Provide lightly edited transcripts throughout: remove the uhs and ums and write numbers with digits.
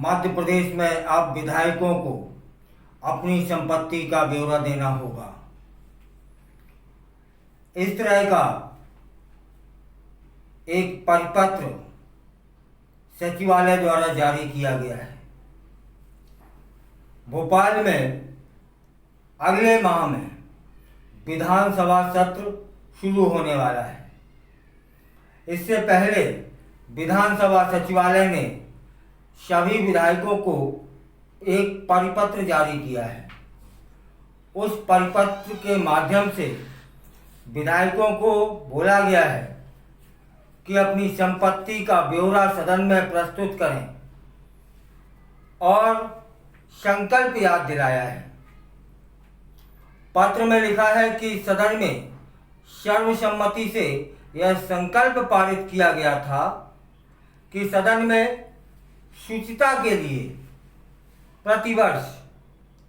मध्य प्रदेश में अब विधायकों को अपनी संपत्ति का ब्यौरा देना होगा। इस तरह का एक परिपत्र सचिवालय द्वारा जारी किया गया है। भोपाल में अगले माह में विधानसभा सत्र शुरू होने वाला है। इससे पहले विधानसभा सचिवालय ने सभी विधायकों को एक परिपत्र जारी किया है। उस परिपत्र के माध्यम से विधायकों को बोला गया है कि अपनी संपत्ति का ब्यौरा सदन में प्रस्तुत करें और संकल्प याद दिलाया है। पत्र में लिखा है कि सदन में सर्वसम्मति से यह संकल्प पारित किया गया था कि सदन में शुचिता के लिए प्रतिवर्ष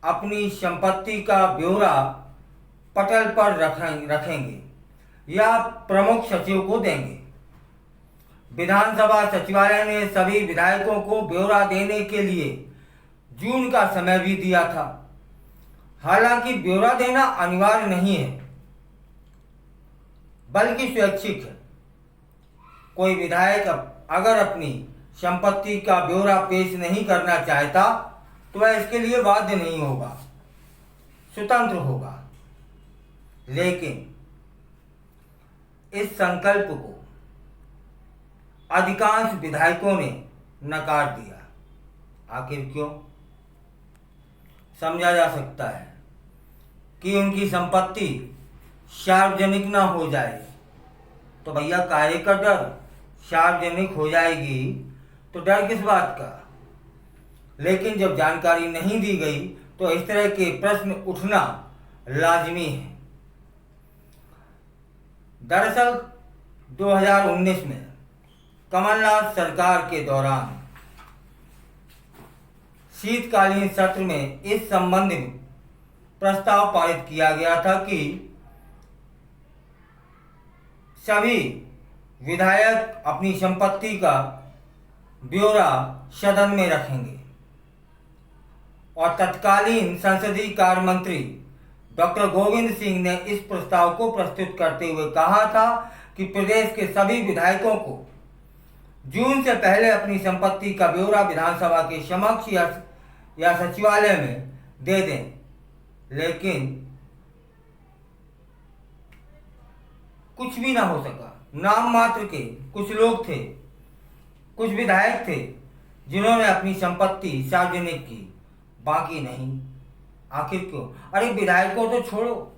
अपनी संपत्ति का ब्यौरा पटल पर रखेंगे या प्रमुख सचिव को देंगे। विधानसभा सचिवालय ने सभी विधायकों को ब्यौरा देने के लिए जून का समय भी दिया था। हालांकि ब्यौरा देना अनिवार्य नहीं है, बल्कि स्वैच्छिक है। कोई विधायक अगर अपनी संपत्ति का ब्यौरा पेश नहीं करना चाहता तो वह इसके लिए बाध्य नहीं होगा, स्वतंत्र होगा। लेकिन इस संकल्प को अधिकांश विधायकों ने नकार दिया। आखिर क्यों? समझा जा सकता है कि उनकी संपत्ति सार्वजनिक ना हो जाए। तो भैया काहे का डर? सार्वजनिक हो जाएगी तो डर किस बात का? लेकिन जब जानकारी नहीं दी गई तो इस तरह के प्रश्न उठना लाजमी है। दरअसल 2019 में कमलनाथ सरकार के दौरान शीतकालीन सत्र में इस संबंध में प्रस्ताव पारित किया गया था कि सभी विधायक अपनी संपत्ति का ब्यौरा सदन में रखेंगे और तत्कालीन संसदीय कार्य मंत्री डॉक्टर गोविंद सिंह ने इस प्रस्ताव को प्रस्तुत करते हुए कहा था कि प्रदेश के सभी विधायकों को जून से पहले अपनी संपत्ति का ब्यौरा विधानसभा के समक्ष या सचिवालय में दे दें। लेकिन कुछ भी ना हो सका। नाम मात्र के कुछ लोग थे, कुछ विधायक थे जिन्होंने अपनी संपत्ति सार्वजनिक की, बाकी नहीं। आखिर क्यों? अरे विधायकों तो छोड़ो,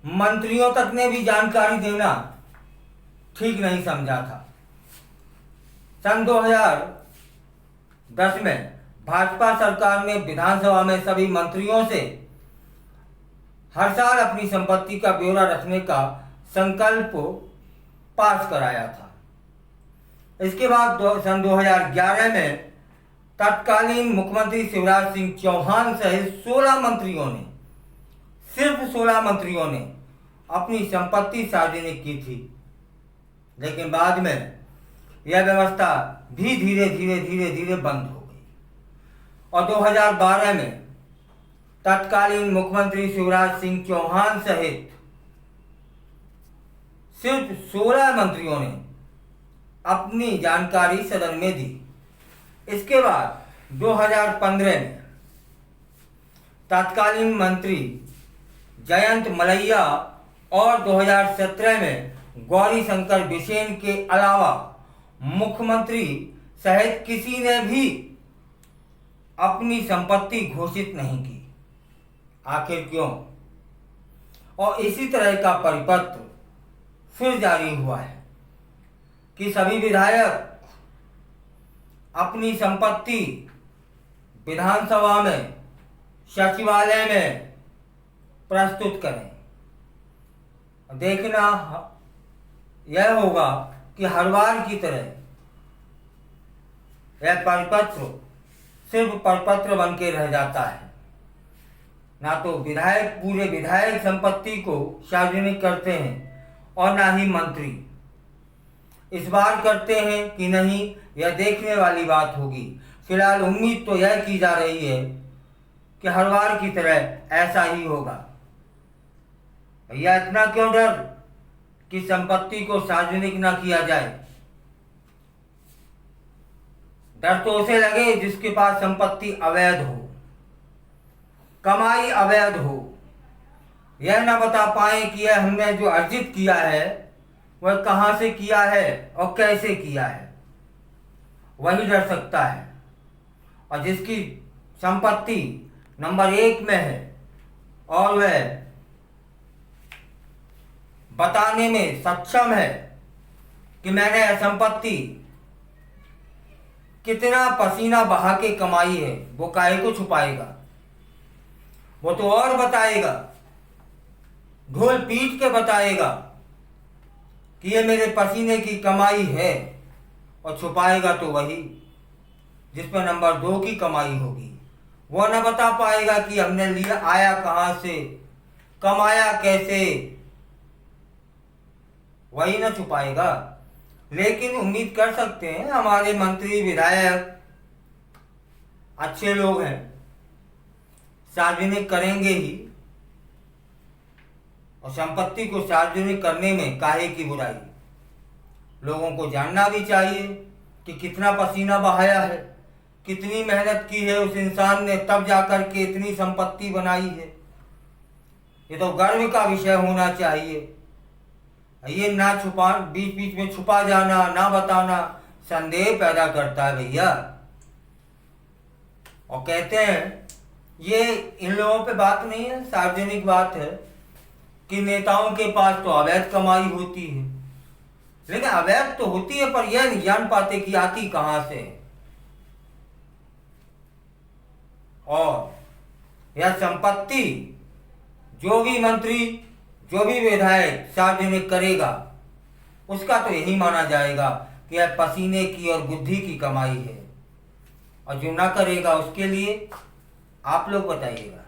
मंत्रियों तक ने भी जानकारी देना ठीक नहीं समझा था। सन 2010 में भाजपा सरकार ने विधानसभा में सभी मंत्रियों से हर साल अपनी संपत्ति का ब्यौरा रखने का संकल्प पास कराया था। इसके बाद सन 2011 में तत्कालीन मुख्यमंत्री शिवराज सिंह चौहान सहित 16 मंत्रियों ने, सिर्फ 16 मंत्रियों ने अपनी संपत्ति सार्वजनिक की थी। लेकिन बाद में यह व्यवस्था भी धीरे धीरे बंद हो गई और 2012 में तत्कालीन मुख्यमंत्री शिवराज सिंह चौहान सहित सिर्फ 16 मंत्रियों ने अपनी जानकारी सदन में दी। इसके बाद 2015 में तत्कालीन मंत्री जयंत मलैया और 2017 में गौरी शंकर बिसेन के अलावा मुख्यमंत्री सहित किसी ने भी अपनी संपत्ति घोषित नहीं की। आखिर क्यों? और इसी तरह का परिपत्र फिर जारी हुआ है कि सभी विधायक अपनी संपत्ति विधानसभा में, सचिवालय में प्रस्तुत करें। देखना यह होगा कि हर बार की तरह यह परिपत्र सिर्फ परिपत्र बन के रह जाता है। ना तो पूरे विधायक संपत्ति को सार्वजनिक करते हैं और ना ही मंत्री। इस बार करते हैं कि नहीं, यह देखने वाली बात होगी। फिलहाल उम्मीद तो यह की जा रही है कि हर बार की तरह ऐसा ही होगा। भैया इतना क्यों डर कि संपत्ति को सार्वजनिक ना किया जाए? डर तो उसे लगे जिसके पास संपत्ति अवैध हो, कमाई अवैध हो, यह ना बता पाए कि यह हमने जो अर्जित किया है वह कहां से किया है और कैसे किया है। वही डर सकता है। और जिसकी संपत्ति नंबर 1 में है और वह बताने में सक्षम है कि मैंने यह संपत्ति कितना पसीना बहा के कमाई है, वो काहे को छुपाएगा? वो तो और बताएगा, ढोल पीट के बताएगा कि ये मेरे पसीने की कमाई है। और छुपाएगा तो वही जिस पर नंबर 2 की कमाई होगी। वो न बता पाएगा कि हमने लिया, आया कहां से, कमाया कैसे, वही न छुपाएगा। लेकिन उम्मीद कर सकते हैं हमारे मंत्री विधायक अच्छे लोग हैं, सार्वजनिक करेंगे ही। और संपत्ति को सार्वजनिक करने में काहे की बुराई? लोगों को जानना भी चाहिए कि कितना पसीना बहाया है, कितनी मेहनत की है उस इंसान ने, तब जाकर के इतनी संपत्ति बनाई है। ये तो गर्व का विषय होना चाहिए। ये ना छुपा, बीच बीच में छुपा जाना, ना बताना संदेह पैदा करता है भैया। और कहते हैं ये इन लोगों पे बात नहीं है, सार्वजनिक बात है कि नेताओं के पास तो अवैध कमाई होती है। लेकिन अवैध तो होती है, पर यह नहीं जान पाते कि आती कहां से। और यह संपत्ति जो भी मंत्री, जो भी विधायक सार्वजनिक करेगा, उसका तो यही माना जाएगा कि यह पसीने की और बुद्धि की कमाई है। और जो ना करेगा उसके लिए आप लोग बताइएगा।